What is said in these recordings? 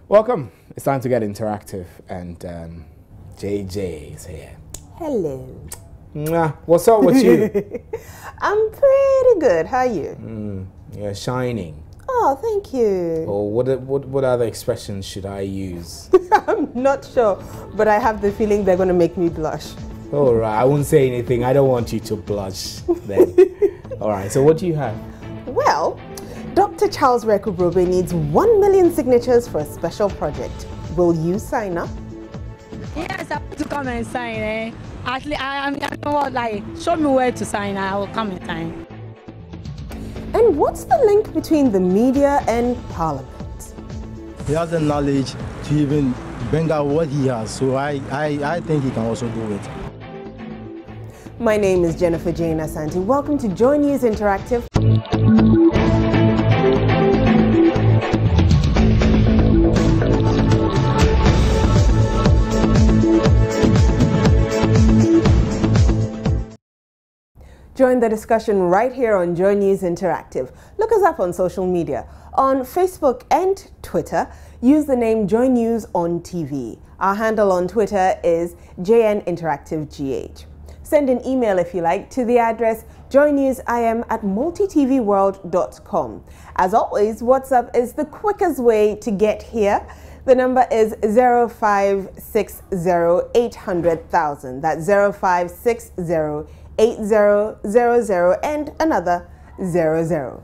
Welcome. It's time to get interactive, and JJ is here. Hello. Mwah. What's up with you? I'm pretty good. How are you? You're shining. Oh, thank you. Oh, what other expressions should I use? I'm not sure, but I have the feeling they're going to make me blush. All right, I won't say anything. I don't want you to blush then. All right, so what do you have? Well, Dr. Charles Rekubrobe needs 1 million signatures for a special project. Will you sign up? Yes, I want to come and sign. Actually, I know what, like, show me where to sign. I will come and sign. And what's the link between the media and Parliament? He has the knowledge to even bring out what he has, so I think he can also do it. My name is Jennifer Jane Asante. Welcome to Joy News Interactive. Join the discussion right here on Joy News Interactive. Look us up on social media. On Facebook and Twitter, use the name Joy News on TV. Our handle on Twitter is JNInteractiveGH. Send an email if you like to the address joynewsim@multitvworld.com. As always, WhatsApp is the quickest way to get here. The number is 0560-800,000. That's 0560-8000 and another 00.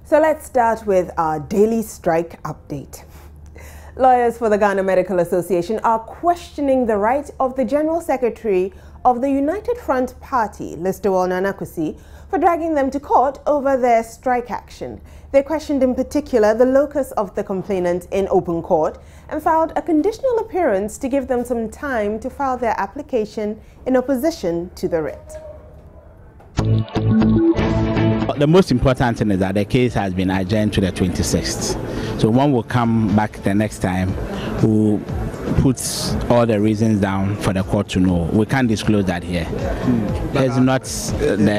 So let's start with our daily strike update. Lawyers for the Ghana Medical Association are questioning the right of the General Secretary of the United Front Party, Listowel Nanakwasi, for dragging them to court over their strike action. They questioned in particular the locus of the complainant in open court and filed a conditional appearance to give them some time to file their application in opposition to the writ. The most important thing is that the case has been adjourned to the 26th. So one will come back the next time who puts all the reasons down for the court to know. We can't disclose that here. There's not an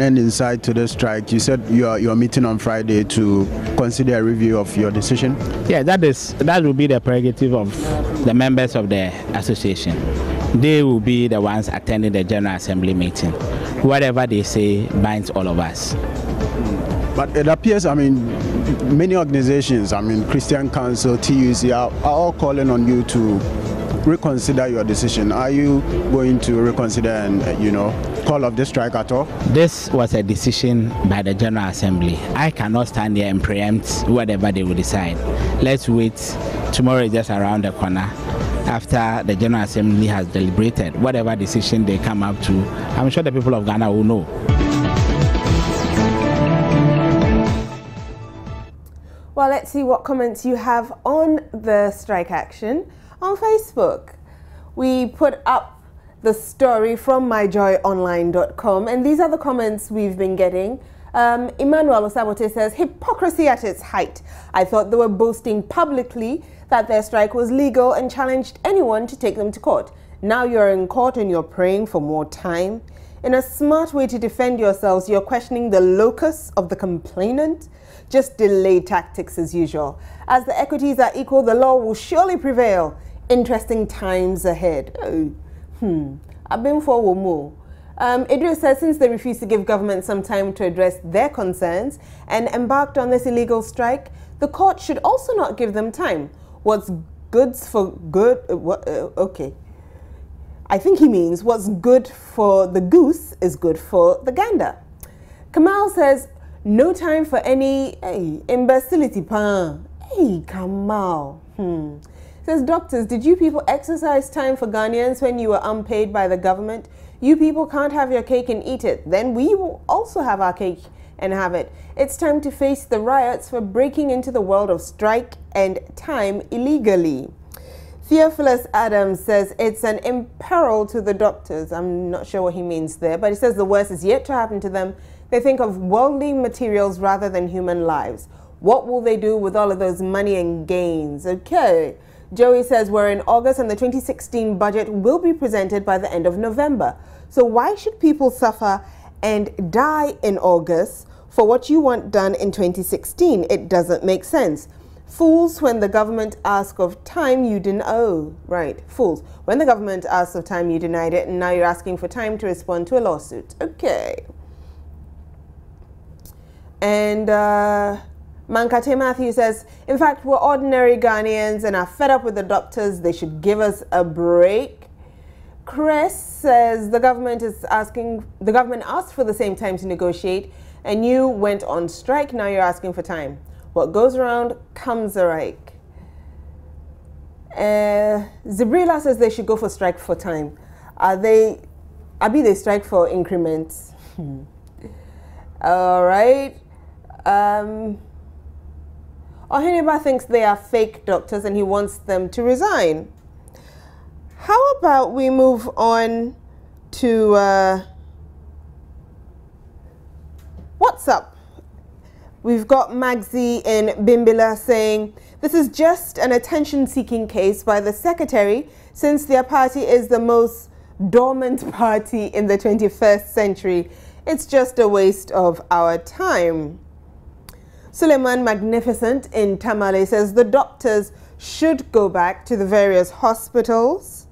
end insight to the strike. You said you're meeting on Friday to consider a review of your decision. Yeah, that will be the prerogative of the members of the association. They will be the ones attending the General Assembly meeting. Whatever they say binds all of us. But it appears, many organizations, Christian Council, TUC, are all calling on you to reconsider your decision. Are you going to reconsider and, call off the strike at all? This was a decision by the General Assembly. I cannot stand here and preempt whatever they will decide. Let's wait. Tomorrow is just around the corner. After the General Assembly has deliberated, whatever decision they come up to, I'm sure the people of Ghana will know. Well, let's see what comments you have on the strike action on Facebook. We put up the story from myjoyonline.com, and these are the comments we've been getting. Emmanuel Osabote says, hypocrisy at its height. I thought they were boasting publicly that their strike was legal and challenged anyone to take them to court. Now you're in court and you're praying for more time. In a smart way to defend yourselves, you're questioning the locus of the complainant. Just delay tactics as usual. As the equities are equal, the law will surely prevail. Interesting times ahead. I've been for more. Idris says since they refused to give government some time to address their concerns and embarked on this illegal strike, the court should also not give them time. What's good for good? Okay. I think he means what's good for the goose is good for the gander. Kamal says, no time for any imbecility, pa. Hey, Kamal. Says, doctors, did you people exercise time for Ghanaians when you were unpaid by the government? You people can't have your cake and eat it. Then we will also have our cake and have it. It's time to face the riots for breaking into the world of strike and time illegally. Theophilus Adams says it's an imperil to the doctors. I'm not sure what he means there, but he says the worst is yet to happen to them. They think of worldly materials rather than human lives. What will they do with all of those money and gains? Okay. Joey says we're in August and the 2016 budget will be presented by the end of November. So why should people suffer and die in August for what you want done in 2016? It doesn't make sense. Fools when the government asks of time you didn't owe. Right, fools. When the government asks of time you denied it and now you're asking for time to respond to a lawsuit. Okay. And Mankate Matthew says, in fact, we're ordinary Ghanaians and are fed up with the doctors. They should give us a break. Chris says the government asked for the same time to negotiate and you went on strike. Now you're asking for time. What goes around comes around. Zibrila says they should go for strike for time. They strike for increments. All right. Oheneba thinks they are fake doctors and he wants them to resign. How about we move on to what's up? We've got Magzi in Bimbila saying, this is just an attention-seeking case by the secretary since their party is the most dormant party in the 21st century. It's just a waste of our time. Suleiman Magnificent in Tamale says the doctors should go back to the various hospitals.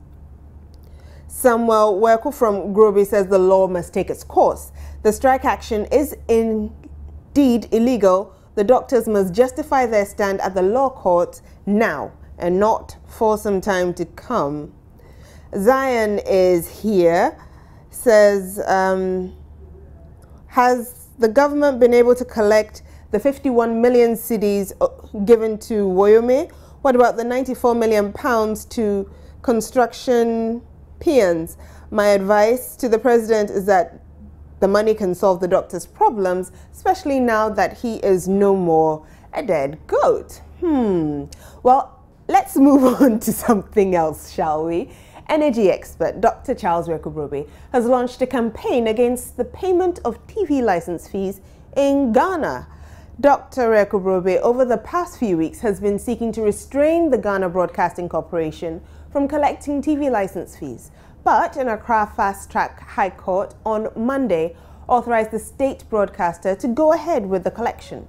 Samuel Werko from Groby says the law must take its course. The strike action is indeed illegal. The doctors must justify their stand at the law court now and not for some time to come. Zion is here, says, has the government been able to collect the 51 million cedis given to Woyome? What about the 94 million pounds to construction peons? My advice to the president is that the money can solve the doctor's problems, especially now that he is no more a dead goat. Well, let's move on to something else, shall we? Energy expert Dr. Charles Rekubrobe has launched a campaign against the payment of TV license fees in Ghana. Dr. Rekubrobe, over the past few weeks, has been seeking to restrain the Ghana Broadcasting Corporation from collecting TV license fees. But an Accra Fast-Track High Court on Monday authorized the state broadcaster to go ahead with the collection.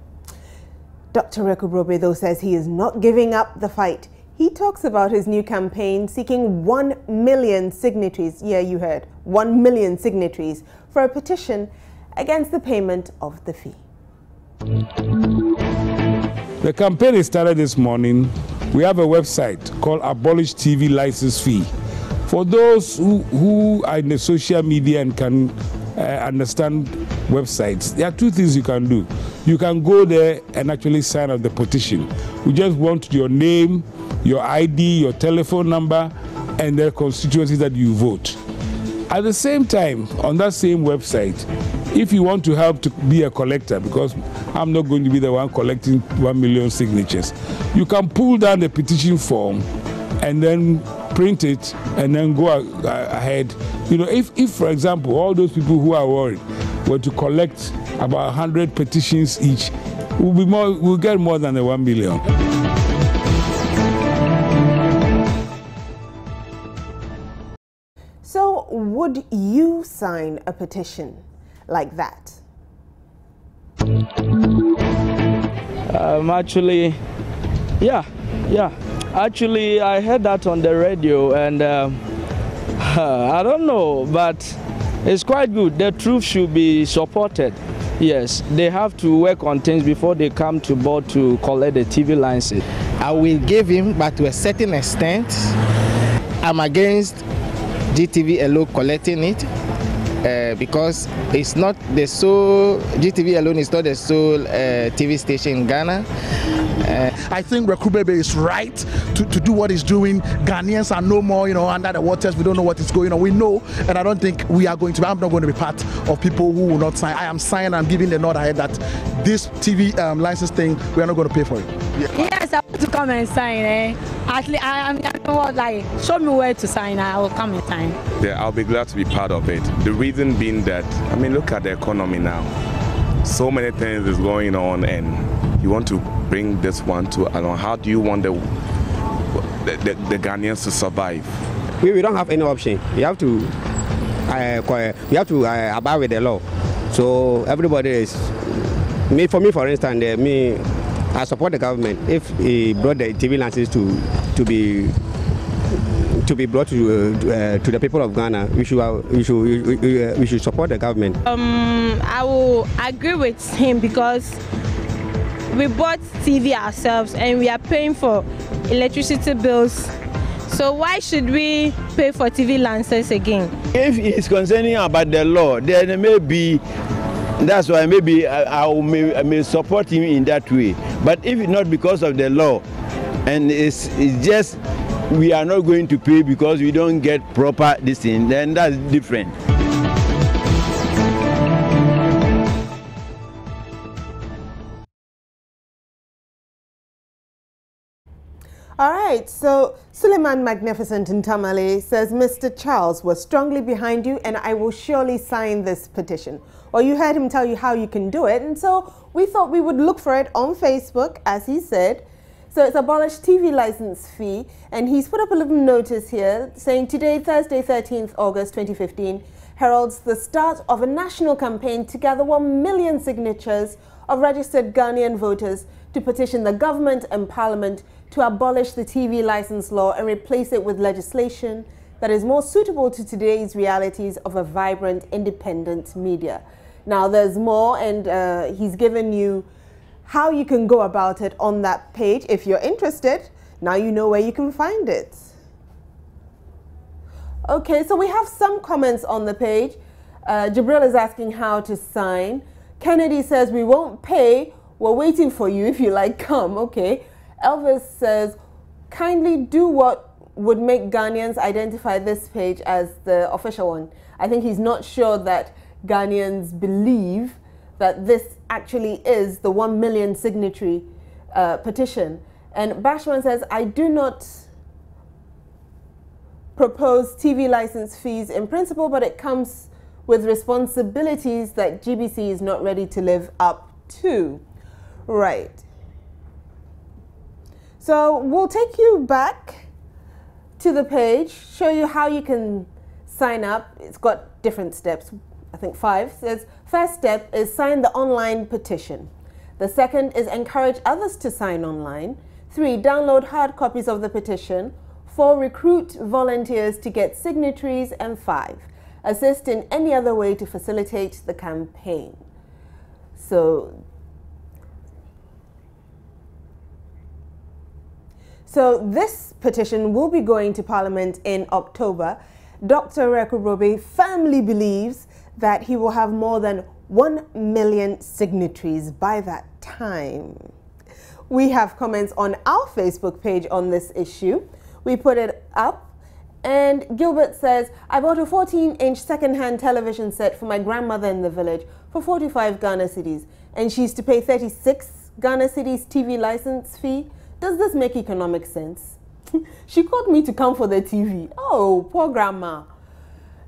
Dr. Rekubrobe, though, says he is not giving up the fight. He talks about his new campaign seeking 1 million signatories, yeah, you heard, 1 million signatories for a petition against the payment of the fee. The campaign is started this morning. We have a website called Abolish TV License Fee. For those who are in the social media and can understand websites, there are two things you can do. You can go there and actually sign up the petition. We just want your name, your ID, your telephone number, and the constituencies that you vote. At the same time, on that same website, if you want to help to be a collector, because I'm not going to be the one collecting 1 million signatures, you can pull down the petition form and then print it and then go ahead. You know, if for example, all those people who are worried were to collect about 100 petitions each, we'll get more than the 1 million. So would you sign a petition like that? Actually, yeah. Actually, I heard that on the radio, and I don't know, but it's quite good. The truth should be supported. Yes, they have to work on things before they come to board to collect the TV license. I will give him, but to a certain extent, I'm against GTV alone collecting it. Because it's not the sole, GTV alone is not the sole TV station in Ghana. I think Rekubrobe is right to do what he's doing. Ghanaians are no more, under the waters. We don't know what is going on. We know, and I don't think we are going to be, I'm not going to be part of people who will not sign. I am signing, I'm giving the nod ahead that this TV license thing, we are not going to pay for it. Yes, I want to come and sign. Actually, I show me where to sign. I will come and sign. Yeah, I'll be glad to be part of it. The reason being that, look at the economy now. So many things is going on, and you want to bring this one to along? How do you want the Ghanaians to survive? We don't have any option. We have to abide with the law. So everybody is, for me, for instance, I support the government. If he brought the TV licenses to be brought to the people of Ghana, we should support the government. I will agree with him because we bought TV ourselves and we are paying for electricity bills. So why should we pay for TV licenses again? If it's concerning about the law, then maybe that's why maybe I may support him in that way. But if it's not because of the law, and it's just we are not going to pay because we don't get proper this thing, then that's different. All right, so Suleiman Magnificent in Tamale says, Mr. Charles was strongly behind you and I will surely sign this petition. Well, you heard him tell you how you can do it, and so we thought we would look for it on Facebook, as he said. So it's abolish TV license fee, and he's put up a little notice here saying today, Thursday, 13th August 2015, heralds the start of a national campaign to gather 1 million signatures of registered Ghanaian voters to petition the government and parliament to abolish the TV license law and replace it with legislation that is more suitable to today's realities of a vibrant, independent media. Now, there's more, and he's given you how you can go about it on that page. If you're interested, now you know where you can find it. Okay, so we have some comments on the page. Jibril is asking how to sign. Kennedy says, we won't pay. We're waiting for you. If you like, come. Okay. Elvis says, kindly do what would make Ghanaians identify this page as the official one. I think he's not sure that Ghanaians believe that this actually is the 1 million signatory petition. And Bashman says, I do not propose TV license fees in principle, but it comes with responsibilities that GBC is not ready to live up to. Right. So we'll take you back to the page, show you how you can sign up. It's got different steps. I think 5 says, first step is sign the online petition. The second is encourage others to sign online. 3, download hard copies of the petition. 4, recruit volunteers to get signatories. And 5, assist in any other way to facilitate the campaign. So this petition will be going to Parliament in October. Dr. Rekurobe firmly believes that he will have more than 1 million signatories by that time. We have comments on our Facebook page on this issue. We put it up, and Gilbert says, I bought a 14-inch second-hand television set for my grandmother in the village for 45 Ghana cedis, and she's to pay 36 Ghana cedis TV license fee. Does this make economic sense? She called me to come for the TV. Oh, poor grandma.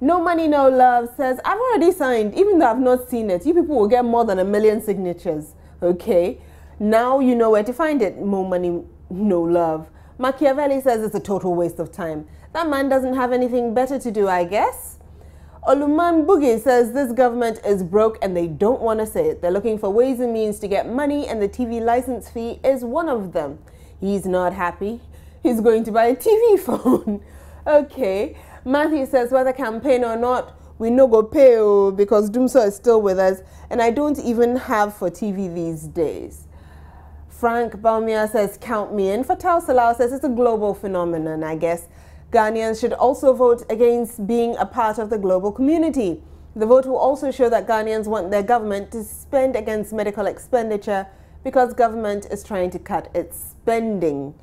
No Money, No Love says, I've already signed, even though I've not seen it. You people will get more than 1 million signatures. Okay, now you know where to find it. No Money, No Love. Machiavelli says it's a total waste of time. That man doesn't have anything better to do, I guess. Oluman Boogie says this government is broke and they don't want to say it. They're looking for ways and means to get money, and the TV license fee is one of them. He's not happy. He's going to buy a TV phone. Okay. Matthew says, whether campaign or not, we no go pay because Dumso is still with us, and I don't even have for TV these days. Frank Baumia says, count me in. Fatal Salau says, it's a global phenomenon, I guess. Ghanaians should also vote against being a part of the global community. The vote will also show that Ghanaians want their government to spend against medical expenditure because government is trying to cut its spending.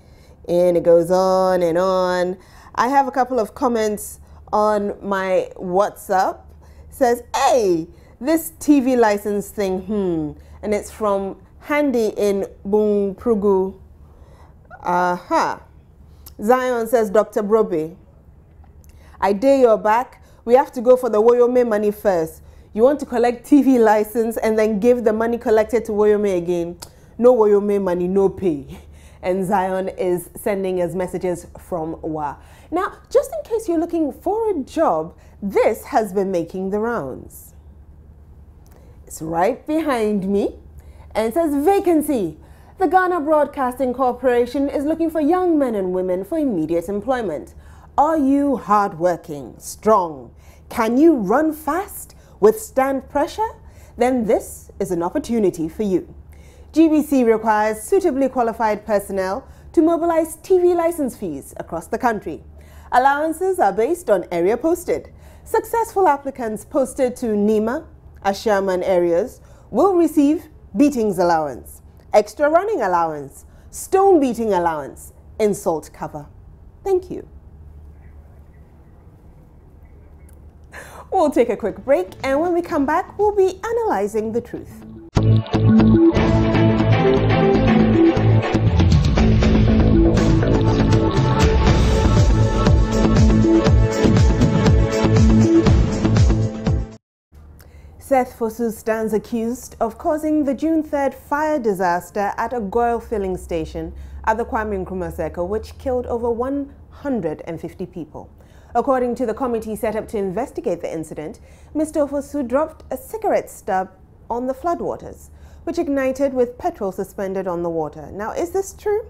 And it goes on and on. I have a couple of comments on my WhatsApp. It says, hey, this TV license thing, and it's from Handy in Bumprugu. Aha. Zion says, Dr. Brobe, I dare your back. We have to go for the Woyome money first. You want to collect TV license and then give the money collected to Woyome again. no woyome money, no pay. And Zion is sending us messages from WA. Now, just in case you're looking for a job, this has been making the rounds. It's right behind me and it says vacancy. The Ghana Broadcasting Corporation is looking for young men and women for immediate employment. Are you hardworking, strong? Can you run fast, withstand pressure? Then this is an opportunity for you. GBC requires suitably qualified personnel to mobilize TV license fees across the country. Allowances are based on area posted. Successful applicants posted to Nima, Ashaman areas will receive beatings allowance, extra running allowance, stone beating allowance, insult cover. Thank you. We'll take a quick break, and when we come back, we'll be analyzing the truth. Seth Fosu stands accused of causing the June 3rd fire disaster at a oil filling station at the Kwame Nkrumah Circle, which killed over 150 people. According to the committee set up to investigate the incident, Mr. Fosu dropped a cigarette stub on the floodwaters, which ignited with petrol suspended on the water. Now, is this true?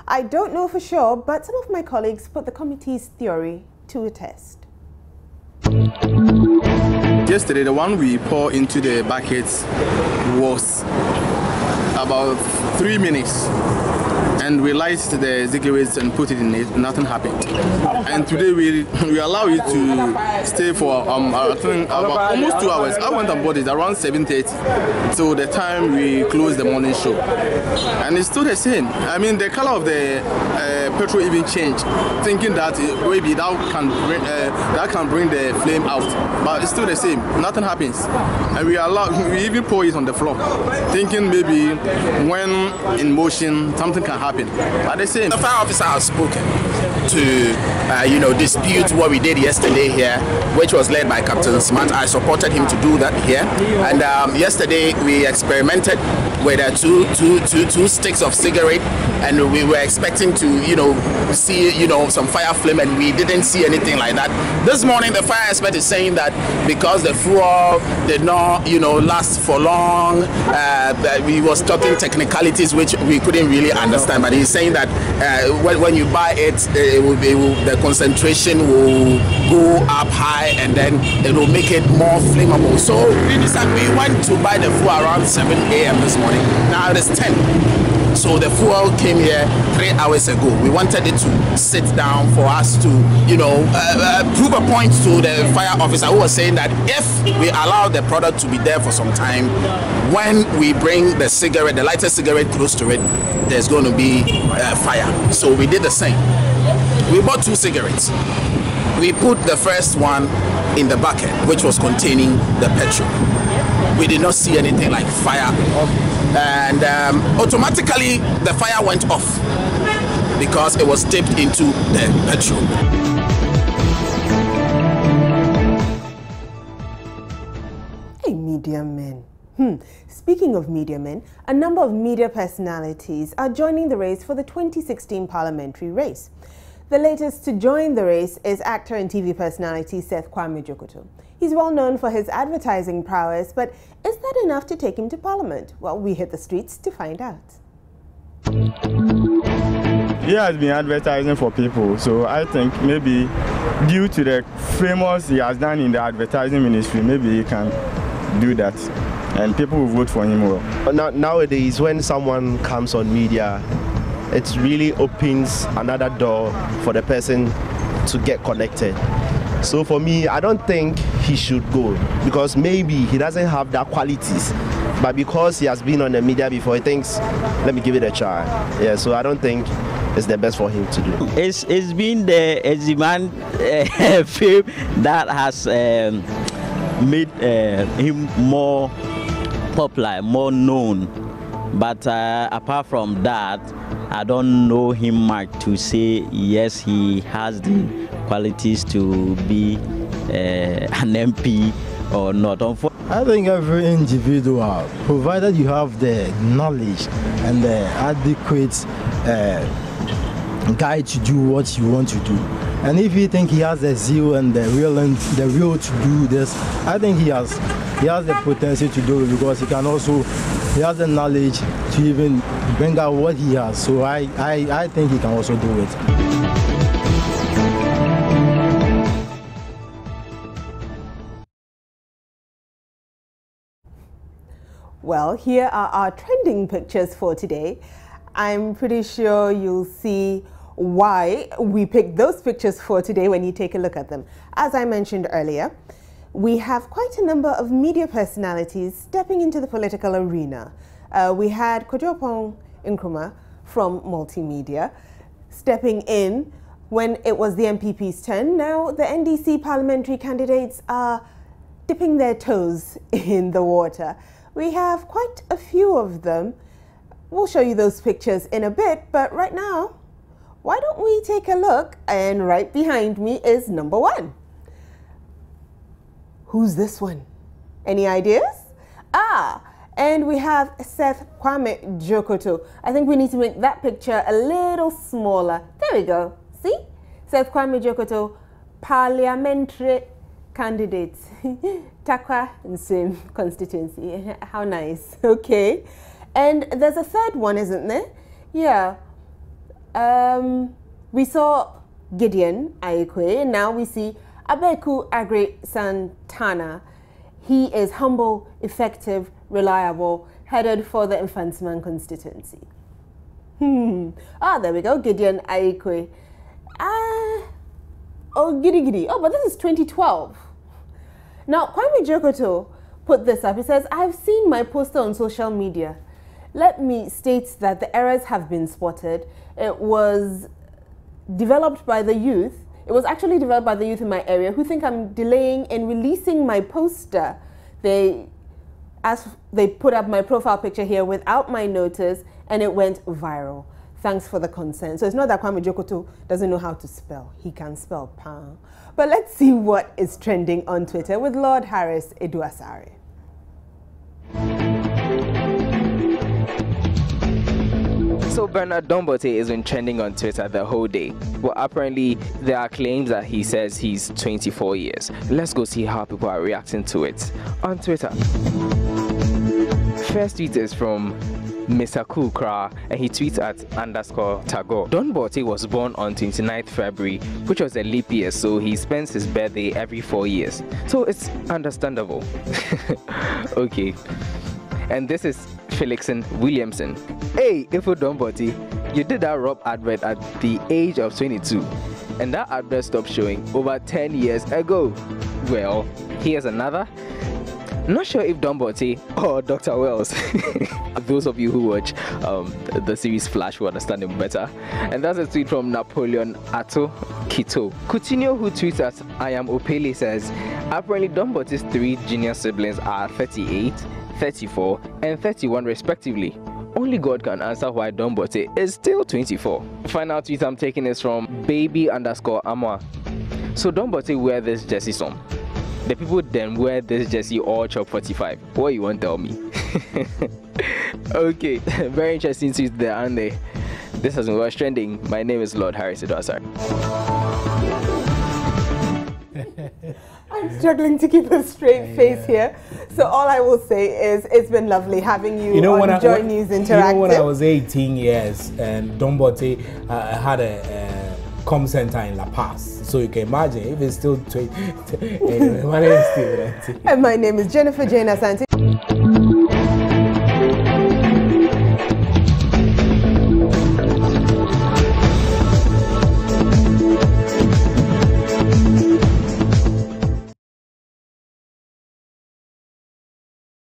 I don't know for sure, but some of my colleagues put the committee's theory to a test. Yesterday, the one we pour into the buckets was about 3 minutes. And we light the cigarettes and put it in it, nothing happened. And today we allow it to stay for I think about almost 2 hours. I went on board it around 7:30, so the time we closed the morning show. And it's still the same. I mean, the color of the petrol even changed, thinking that maybe that can bring the flame out, but it's still the same. Nothing happens. And we even pour it on the floor, thinking maybe when in motion something can happen. But the same. The fire officer has spoken to dispute what we did yesterday here, which was led by Captain Smart. I supported him to do that here. And yesterday we experimented with two sticks of cigarette, and we were expecting to see some fire flame, and we didn't see anything like that. This morning the fire expert is saying that because the fuel did not last for long, we was talking technicalities which we couldn't really understand, but he's saying that when you buy it, the concentration will go up high, and then it will make it more flammable. So we went to buy the fuel around 7 a.m. this morning. Now it is 10. So the fuel came here 3 hours ago. We wanted it to sit down for us to, prove a point to the fire officer who was saying that if we allow the product to be there for some time, when we bring the cigarette, the lighter cigarette close to it, there's going to be fire. So we did the same. We bought 2 cigarettes. We put the first one in the bucket, which was containing the petrol. We did not see anything like fire, and automatically the fire went off because it was dipped into the petrol. Hey, media men. Speaking of media men, a number of media personalities are joining the race for the 2016 parliamentary race. The latest to join the race is actor and TV personality Seth Kwame Jokoto. He's well known for his advertising prowess, but is that enough to take him to Parliament? Well, we hit the streets to find out. He has been advertising for people, so I think maybe due to the famous he has done in the advertising ministry, maybe he can do that, and people will vote for him well. Nowadays, when someone comes on media, it really opens another door for the person to get connected. So for me, I don't think he should go, because maybe he doesn't have that qualities, but because he has been on the media before, he thinks, let me give it a try. Yeah, so I don't think it's the best for him to do. It's been the Eziman film that has made him more popular, more known. But apart from that, I don't know him much to say yes, he has the qualities to be an MP or not. I think every individual, provided you have the knowledge and the adequate guide to do what you want to do, and if you think he has the zeal and the will to do this, I think he has the potential to do it, because he has the knowledge to even bring out what he has. So I think he can also do it. Well, here are our trending pictures for today. I'm pretty sure you'll see why we picked those pictures for today when you take a look at them. As I mentioned earlier, we have quite a number of media personalities stepping into the political arena. We had Kojopong Nkrumah from Multimedia stepping in when it was the MPP's turn. Now the NDC parliamentary candidates are dipping their toes in the water. We have quite a few of them. We'll show you those pictures in a bit, but right now, why don't we take a look? And right behind me is number one. Who's this one? Any ideas? And we have Seth Kwame Jokoto. I think we need to make that picture a little smaller. There we go. See? Seth Kwame Jokoto, parliamentary candidate. Takwa and same constituency. How nice. Okay. And there's a third one, isn't there? Yeah. We saw Gideon Aikwe, and now we see Abeku Agri Santana. He is humble, effective, reliable, headed for the Infantsman constituency. There we go, Gideon Aikwe. Gidi. Oh, but this is 2012. Now, Kwame Jokoto put this up. He says, I've seen my poster on social media. Let me state that the errors have been spotted. It was developed by the youth. It was actually developed by the youth in my area who think I'm delaying in releasing my poster. They put up my profile picture here without my notice, and it went viral. Thanks for the consent. So it's not that Kwame Jokoto doesn't know how to spell. He can spell pound. But let's see what is trending on Twitter with Lord Harris Asare. So Bernard Dombote has been trending on Twitter the whole day. Well, apparently there are claims that he says he's 24 years. Let's go see how people are reacting to it on Twitter. First tweet is from Mr. Kukra, and he tweets at _Tagore. Dombote was born on 29th February, which was a leap year, so he spends his birthday every 4 years. So it's understandable. Okay. And this is Felixon Williamson. Hey, Ifo Dombote, you did that Rob advert at the age of 22, and that advert stopped showing over 10 years ago. Well, here's another. Not sure if Dombote or Dr. Wells. Those of you who watch the series Flash will understand him better. And that's a tweet from Napoleon Ato Kito. Coutinho, who tweets at I am Opele, says, apparently Dombote's 3 junior siblings are 38, 34, and 31 respectively. Only God can answer why Dombote is still 24. Final tweet I'm taking is from baby_Amwa. So Dombote wear this jersey song. The people then wear this jersey all chop 45. What you want to tell me? Okay, very interesting tweet there, aren't they? This has been What's Trending. My name is Lord Harris Asare. I'm struggling to keep a straight face here. So all I will say is it's been lovely having you on Joy News Interactive. You know, when I was 18 years and Dombote had a com center in La Paz. So you can imagine if it's still 20. And my name is Jennifer Jane Asante.